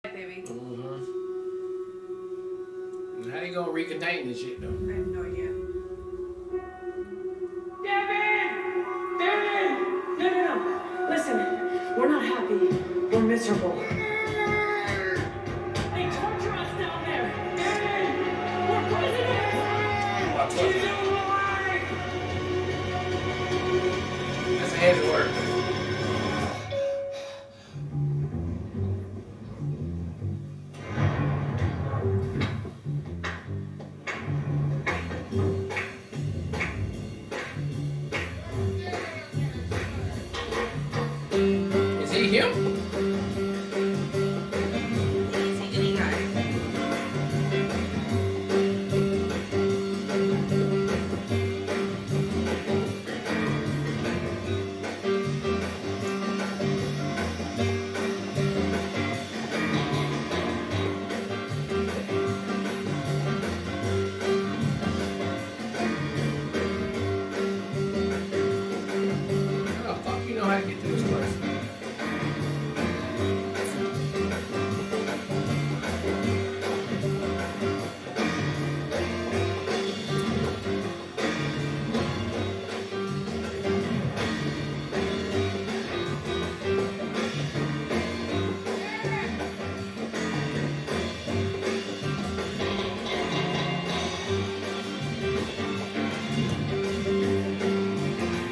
Baby. Mm-hmm. How you gonna recontain this shit, though? I have no idea. Devin! Devin! No. Listen, we're not happy. We're miserable. They torture us down there. Devin! We're prisoners! She's alive! That's a heavy word. Is he him? He's any guy. How the fuck you know how to get to this place?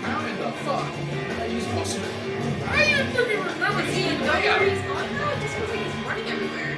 How in the fuck are you supposed to? I didn't freaking remember Does he seeing know the where layout. he's going though? It just feels like he's running everywhere.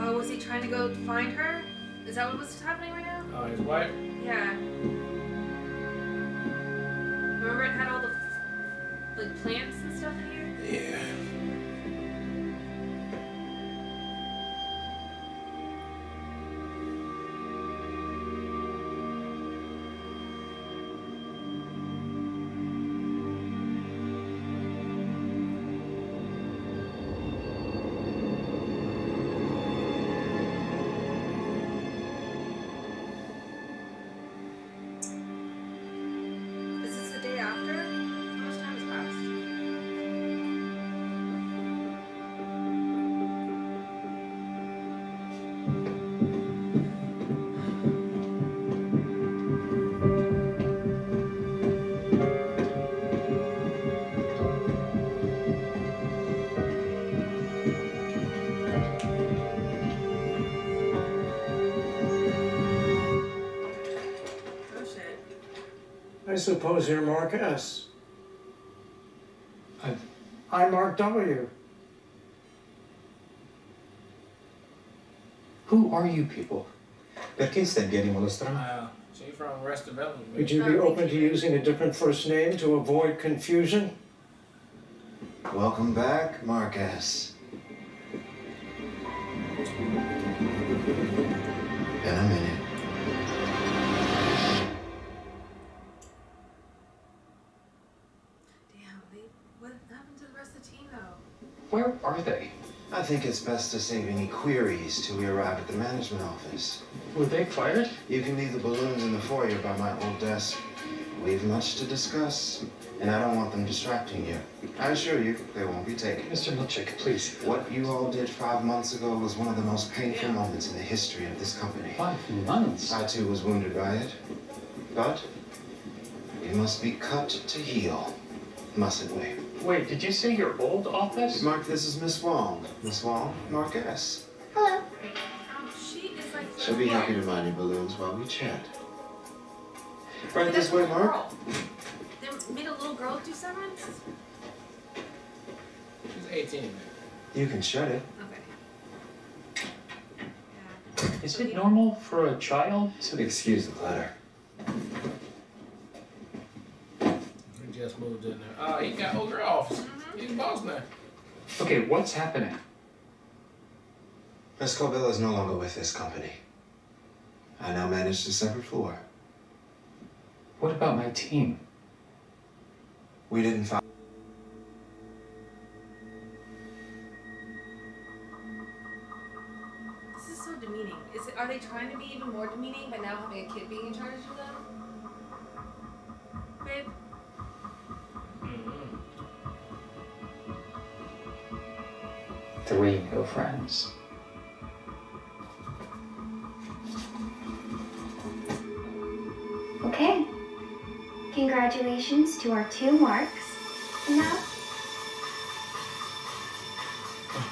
Oh, was he trying to go find her? Is that what was happening right now? Oh, his wife? Yeah. Remember it had all the like plants and stuff in here? Yeah. Is this the day after? How much time has passed? Oh shit. I suppose you're Mark S. I'm Mark W. Who are you people? Perché stai chiedendo molestando? She from Arrested Development. Would you be open to using a different first name to avoid confusion? Welcome back, Marcus. In a minute. Damn, what happened to the rest of the team though? Where are they? I think it's best to save any queries till we arrive at the management office. Were they fired? You can leave the balloons in the foyer by my old desk. We've much to discuss, and I don't want them distracting you. I assure you, they won't be taken. Mr. Milchick, please. What you all did 5 months ago was one of the most painful moments in the history of this company. 5 months? I too was wounded by it. But we must be cut to heal, mustn't we? Wait, did you say your old office? Mark, this is Miss Wong. Miss Wong, Mark S. She is like. She'll be happy to mind your balloons while we chat. Right Look at this that way, little Mark. girl. They made a little girl do Severance? She's 18. You can shut it. Okay. Is it normal for a child to... Excuse the clutter. He just moved in there. Oh, he got over office. He's the boss now. Okay, what's happening? Miss Cobel is no longer with this company. I now manage the separate floor. What about my team? We didn't find. This is so demeaning. Are they trying to be even more demeaning by now having a kid being in charge of them? Babe? Three new friends. Okay. Congratulations to our 2 marks. And now,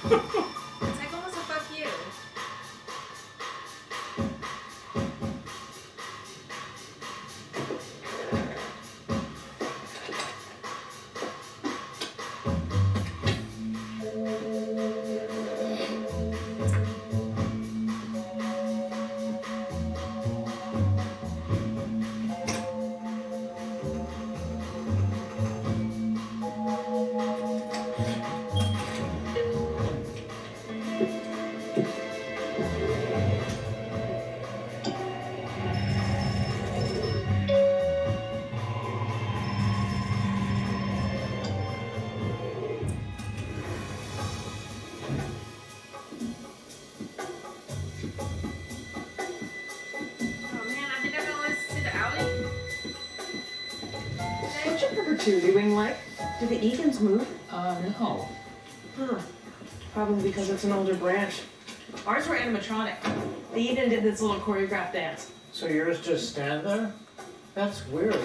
It's like almost a fuck you. Oh man, I think everyone wants to see the alley. What's your perpetuity wing like? Do the Egans move? No. Huh. Probably because it's an older branch. Ours were animatronic. They even did this little choreographed dance. So yours just stand there? That's weird.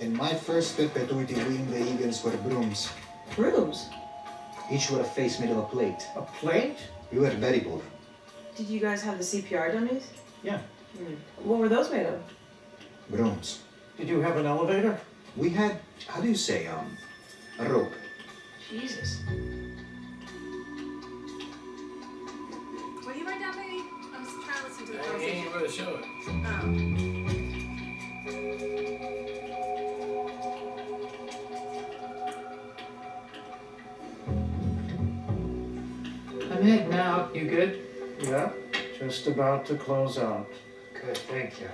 In my first perpetuity wing, the Egans were brooms. Brooms? Each with a face made of a plate. A plate? We were very poor. Did you guys have the CPR dummies? Yeah. What were those made of? Brooms. Did you have an elevator? We had, how do you say, a rope. Jesus. Will you write down, baby? I was trying to listen to the He conversation. ain't really show it. Oh. I'm heading out. You good? Yeah. Just about to close out. Good, thank you.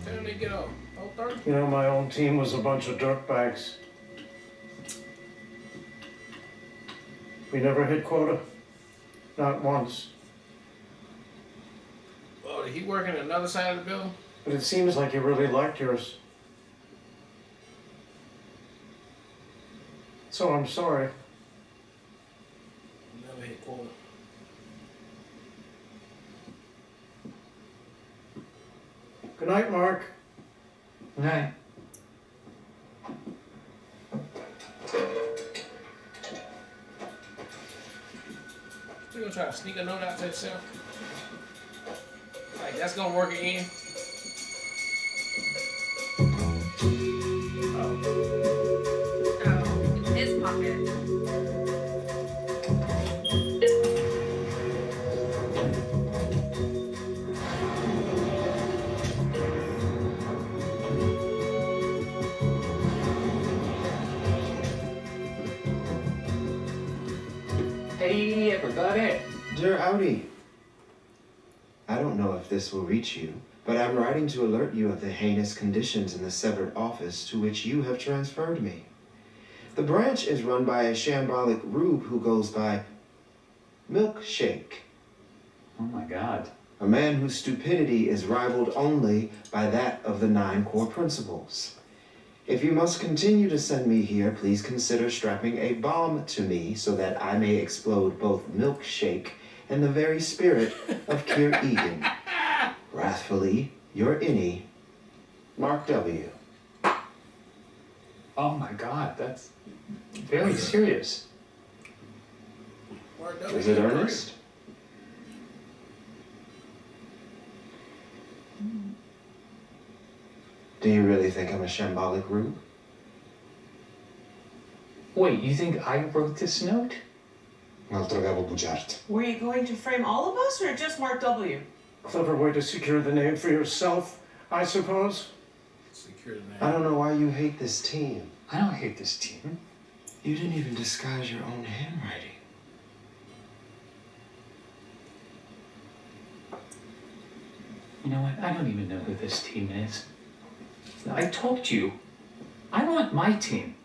Tell him to get off. 30. You know, my old team was a bunch of dirtbags. We never hit quota. Not once. Oh, did he work in another side of the building? But it seems like you really liked yours. So I'm sorry. Never hit quota. Good night, Mark. Night. You gonna try to sneak a note out to yourself? Like, that's gonna work again? Oh, in his pocket. Hey, everybody. Dear Audi, I don't know if this will reach you, but I'm writing to alert you of the heinous conditions in the severed office to which you have transferred me. The branch is run by a shambolic rube who goes by Milkshake, Oh my God. a man whose stupidity is rivaled only by that of the 9 core principles. If you must continue to send me here, please consider strapping a bomb to me so that I may explode both Milkshake and the very spirit of Kier Egan. Wrathfully, your innie, Mark W. Oh my God, that's very serious. Is it earnest? Do you really think I'm a shambolic rube? Wait, you think I wrote this note? Mal troviamo bugiardo. Were you going to frame all of us or just Mark W? Clever way to secure the name for yourself, I suppose. Secure the name. I don't know why you hate this team. I don't hate this team. You didn't even disguise your own handwriting. You know what? I don't even know who this team is. I told you, I want my team.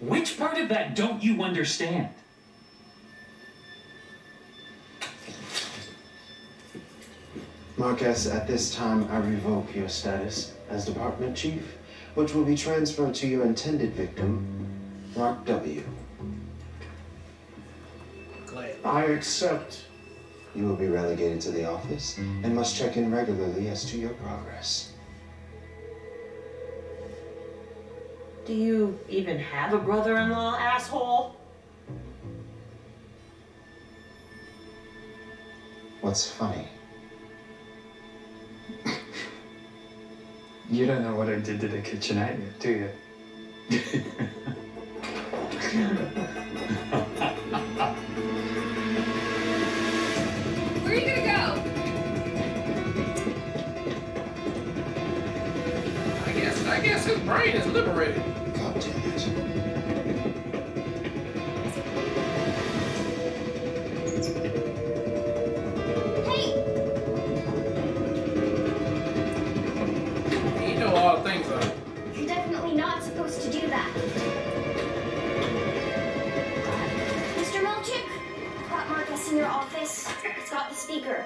Which part of that don't you understand? Marcus, at this time, I revoke your status as Department Chief, which will be transferred to your intended victim, Mark W. Glad. I accept. You will be relegated to the office and must check in regularly as to your progress. Do you even have a brother-in-law, asshole? What's funny? You don't know what I did to the kitchenette yet, do you? Where are you gonna go? I guess his brain is liberated. God damn it. You know all things are. You're definitely not supposed to do that. Mr. Melchick, I've got Marcus in your office. He's got the speaker.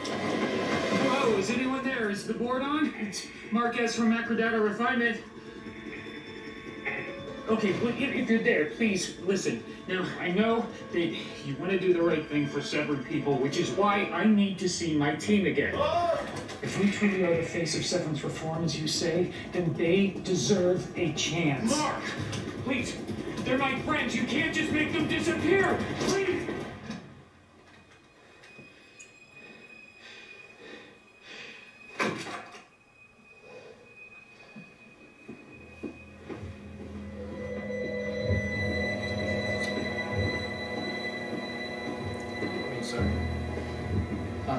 Hello, is anyone there? Is the board on? It's Marquez from Macrodata Refinement. Okay, well, if you're there, please listen. Now, I know that you want to do the right thing for severed people, which is why I need to see my team again. If we truly are the face of Severance reform, as you say, then they deserve a chance. Mark! Please, they're my friends. You can't just make them disappear. Please!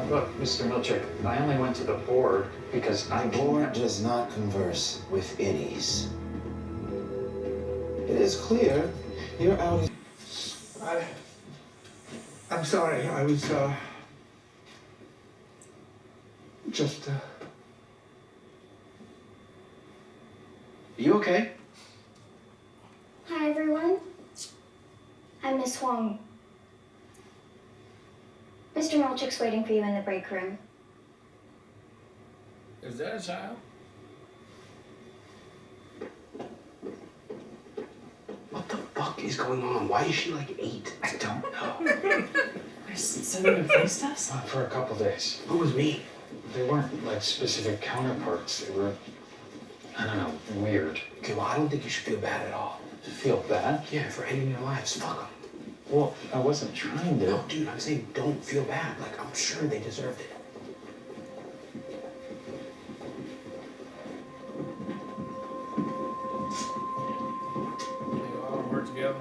Look, Mr. Milchick, I only went to the board because The board does not converse with innies. It is clear you're out of... I'm sorry. I was, just, You okay? Hi, everyone. I'm Miss Huang. Mr. Melchick's waiting for you in the break room. Is that a child? What the fuck is going on? Why is she like 8? I don't know. So they replaced us? For a couple days. Who was me? They weren't like specific counterparts. They were, I don't know, weird. Okay, well, I don't think you should feel bad at all. Feel bad? Yeah, for ending their lives. Fuck them. Well, I wasn't trying to. No, dude, I'm saying don't feel bad. Like, I'm sure they deserved it. They all work together.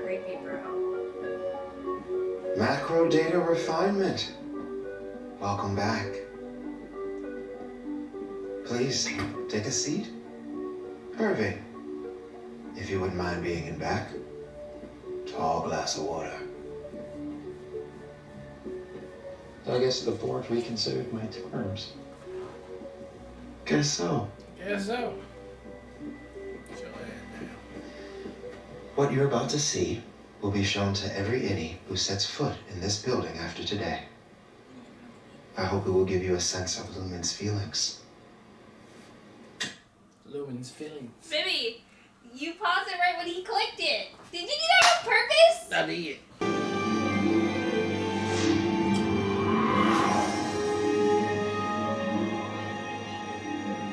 Creepy, bro. Macro data refinement. Welcome back. Please, take a seat. Irving, if you wouldn't mind being in back. Tall glass of water. So I guess the board reconsidered my terms. Guess so. Guess so. What you're about to see will be shown to every innie who sets foot in this building after today. I hope it will give you a sense of Lumen's feelings. Lumen's feelings. Bibby, you paused it right when he clicked it. Did you do that on purpose? I did.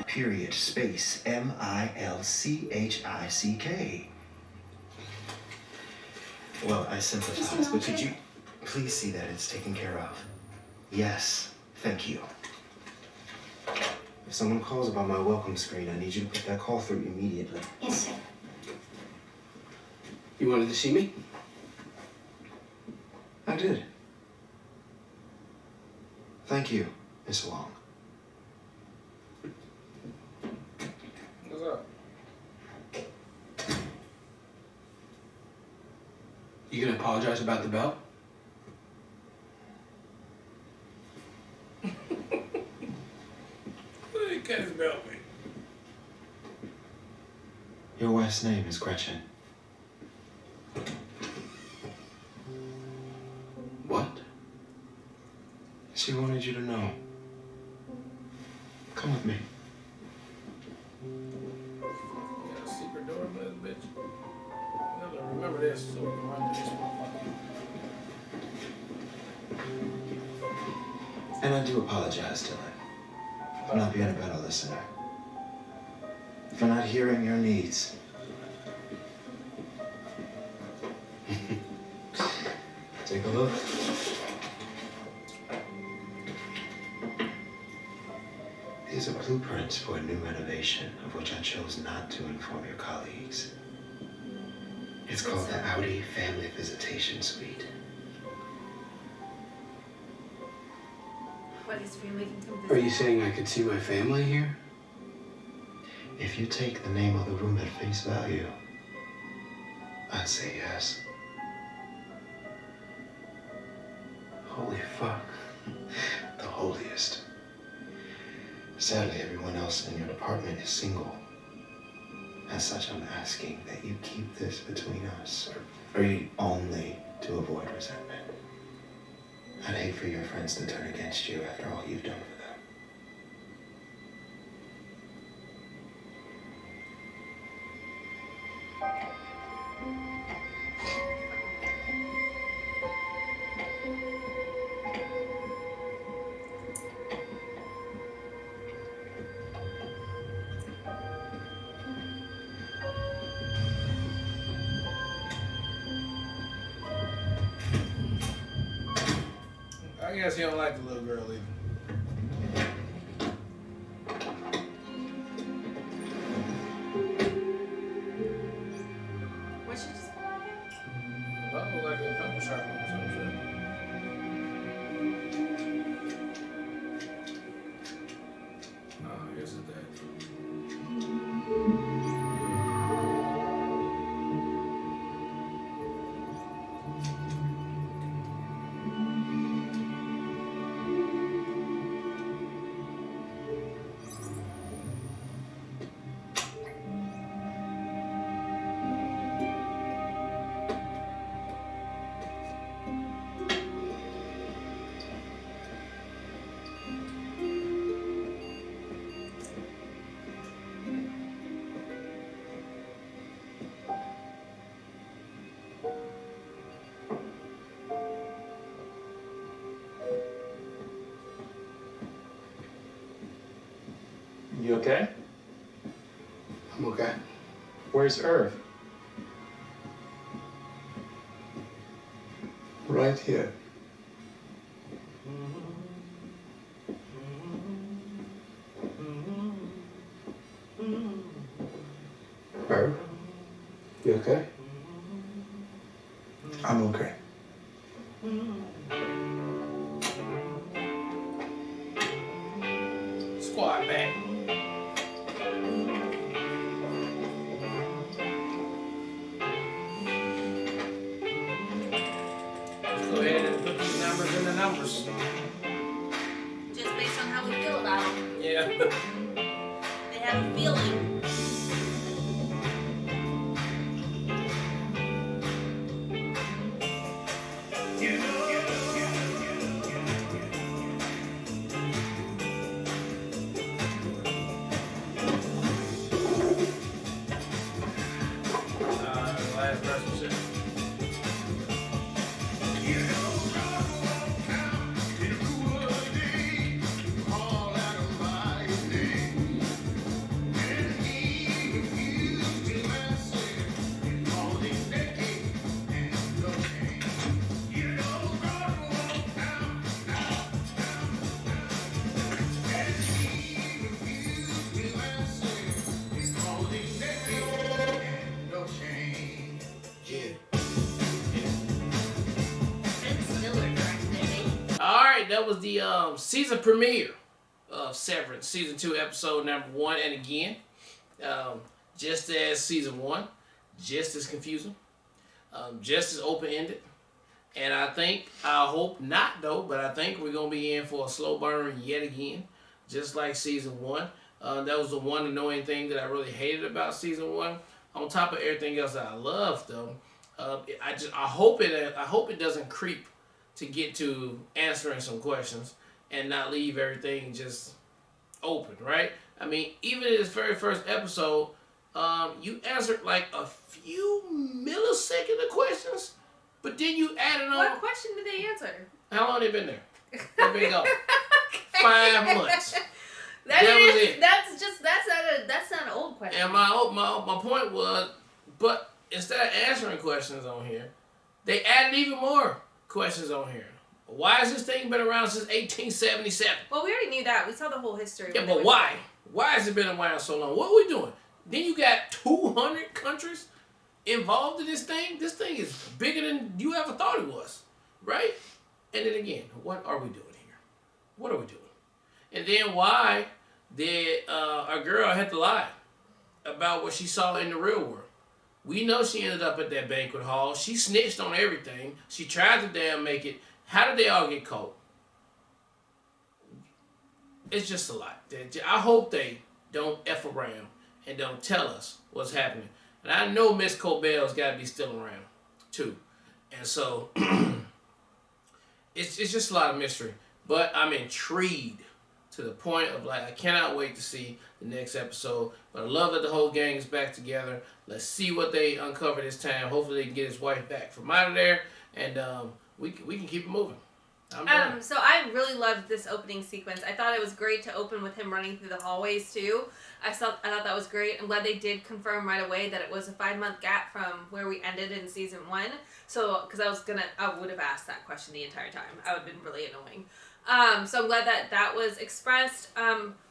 Period, space, Milchick. Well, I sympathize, but could you please see that it's taken care of? Yes, thank you. If someone calls about my welcome screen, I need you to put that call through immediately. Yes, sir. You wanted to see me? I did. Thank you, Miss Wong. What's up? You gonna apologize about the belt? Who did he cut his belt with? Your wife's name is Gretchen. What? She wanted you to know. Come with me. You got a secret door in this bitch. You gotta remember this so we can run to this motherfucker. And I do apologize, Dylan, for not being a better listener. For not hearing your needs. Take a look. These are blueprints for a new renovation of which I chose not to inform your colleagues. It's called the Audi Family Visitation Suite. What, his family can come visit? Are you saying I could see my family here? If you take the name of the room at face value, I'd say yes. Holy fuck. The holiest. Sadly, everyone else in your department is single. As such, I'm asking that you keep this between us, free only to avoid resentment. I'd hate for your friends to turn against you after all you've done for them. I guess he don't like the little girl either. What she just pull out here? That look like a pencil sharpener or some shit. Oh, I guess it's that. You okay? I'm okay. Where's Irv? Right here. Herb? You okay? I'm okay. Squad back. Severance. Just based on how we feel about them. Yeah. They have a feeling. Last person. That was the season premiere of Severance, season 2, episode number 1. And again, just as season 1, just as confusing, just as open-ended. And I hope not though, but I think we're going to be in for a slow burner yet again, just like season 1. That was the one annoying thing that I really hated about season 1. On top of everything else that I love though, I hope it doesn't creep to get to answering some questions and not leave everything just open, right? I mean, even in this very first episode, you answered like a few milliseconds of questions, but then you added on. What question did they answer? How long they been there? They've been gone. 5 months. That's not an old question. And my point was, but instead of answering questions on here, they added even more questions on here. Why has this thing been around since 1877? Well, we already knew that. We saw the whole history. Yeah, but why? Why has it been around so long? What are we doing? Then you got 200 countries involved in this thing. This thing is bigger than you ever thought it was, right? And then again, what are we doing here? What are we doing? And then why did a girl have to lie about what she saw in the real world? We know she ended up at that banquet hall. She snitched on everything. She tried to damn make it. How did they all get caught? It's just a lot. I hope they don't F around and don't tell us what's happening. And I know Miss Cobel's got to be still around, too. And so, it's just a lot of mystery. But I'm intrigued to the point of, like, I cannot wait to see the next episode. But I love that the whole gang is back together. Let's see what they uncover this time. Hopefully they can get his wife back from out of there. And we can keep it moving. So I really loved this opening sequence. I thought it was great to open with him running through the hallways too. I thought that was great. I'm glad they did confirm right away that it was a 5-month gap from where we ended in season 1. So, because I would have asked that question the entire time. I would have been really annoying. So I'm glad that was expressed.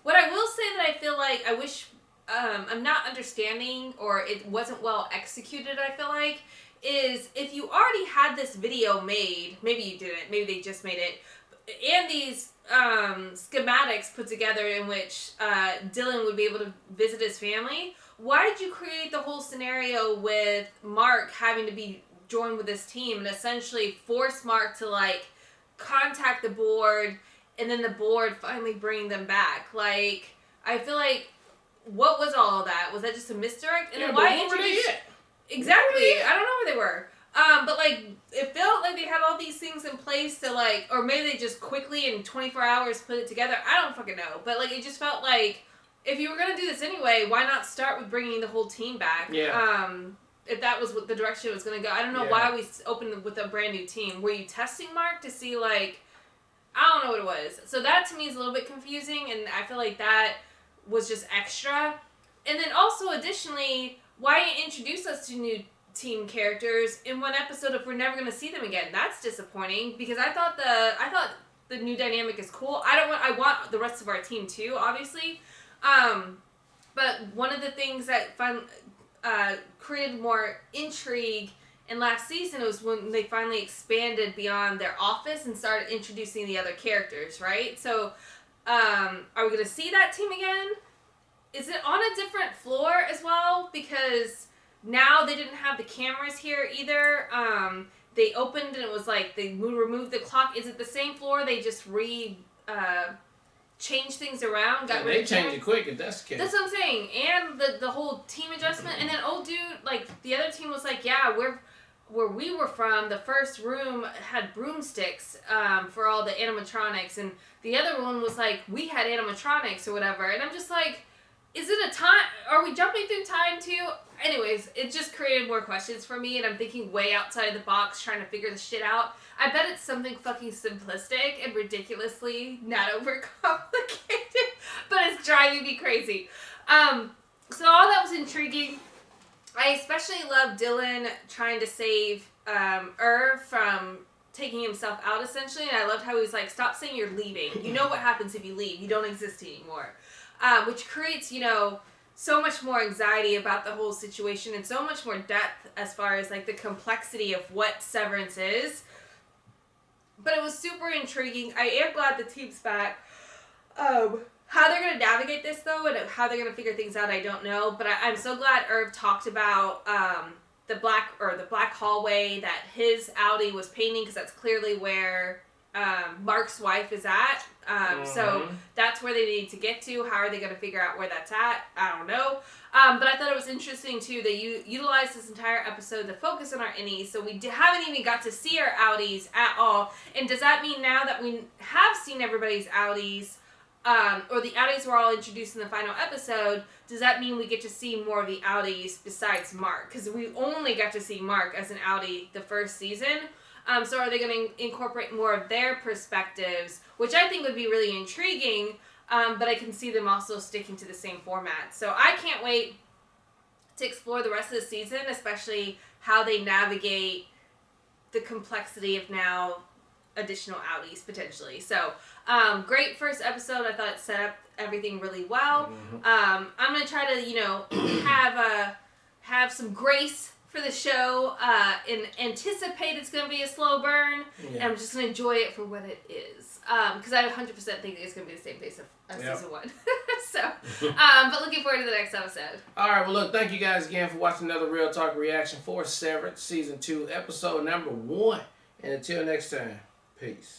What I will say that I feel like I wish I'm not understanding, or it wasn't well executed, I feel like, is if you already had this video made, maybe you didn't, maybe they just made it, and these schematics put together in which Dylan would be able to visit his family, why did you create the whole scenario with Mark having to be joined with this team and essentially force Mark to, like, contact the board and then the board finally bring them back? Like, I feel like, what was all of that? Was that just a misdirect? And then why introduce... Exactly. I don't know where they were. But, like, it felt like they had all these things in place to, like, or maybe they just quickly in 24 hours put it together. I don't fucking know. But, like, it just felt like, if you were going to do this anyway, why not start with bringing the whole team back? Yeah. If that was what the direction it was going to go. I don't know why we opened with a brand new team. Were you testing Mark to see, like, I don't know what it was. So that, to me, is a little bit confusing, and I feel like that was just extra. And then also, additionally, why introduce us to new team characters in one episode if we're never going to see them again? That's disappointing, because I thought the new dynamic is cool. I want the rest of our team too, obviously. But one of the things that created more intrigue in last season was when they finally expanded beyond their office and started introducing the other characters, right? So, are we going to see that team again? Is it on a different floor as well? Because now they didn't have the cameras here either. they opened and it was like they removed the clock. Is it the same floor? They just changed things around. Yeah, they changed it quick if that's the case. That's what I'm saying. And the whole team adjustment. And then old dude, like the other team was like, yeah, where we were from, the first room had broomsticks for all the animatronics, and the other one was like, we had animatronics or whatever. And I'm just like, is it a time? Are we jumping through time too? Anyways, it just created more questions for me, and I'm thinking way outside the box, trying to figure this shit out. I bet it's something fucking simplistic and ridiculously not overcomplicated, but it's driving me crazy. So all that was intriguing. I especially love Dylan trying to save Irv from taking himself out, essentially, and I loved how he was like, stop saying you're leaving. You know what happens if you leave. You don't exist anymore. Which creates, so much more anxiety about the whole situation and so much more depth as far as like the complexity of what Severance is. But it was super intriguing. I am glad the team's back. How they're going to navigate this though and how they're going to figure things out, I don't know. But I'm so glad Irv talked about the black hallway that his Audi was painting, because that's clearly where Mark's wife is at. So that's where they need to get to. How are they going to figure out where that's at? I don't know. But I thought it was interesting too that you utilized this entire episode to focus on our innies. So we haven't even got to see our Audis at all. And does that mean now that we have seen everybody's Audis, or the Audis were all introduced in the final episode, does that mean we get to see more of the Audis besides Mark? Because we only got to see Mark as an Audi the first season. So are they going to incorporate more of their perspectives, which I think would be really intriguing, but I can see them also sticking to the same format. So I can't wait to explore the rest of the season, especially how they navigate the complexity of now additional Audis, potentially. So, great first episode. I thought it set up everything really well. I'm going to try to, have some grace for the show, and anticipate it's going to be a slow burn, and I'm just going to enjoy it for what it is. Because I 100% think it's going to be the same pace as season 1. So, but looking forward to the next episode. All right, well, look, thank you guys again for watching another Real Talk reaction for Severance Season 2, Episode number 1. And until next time, peace.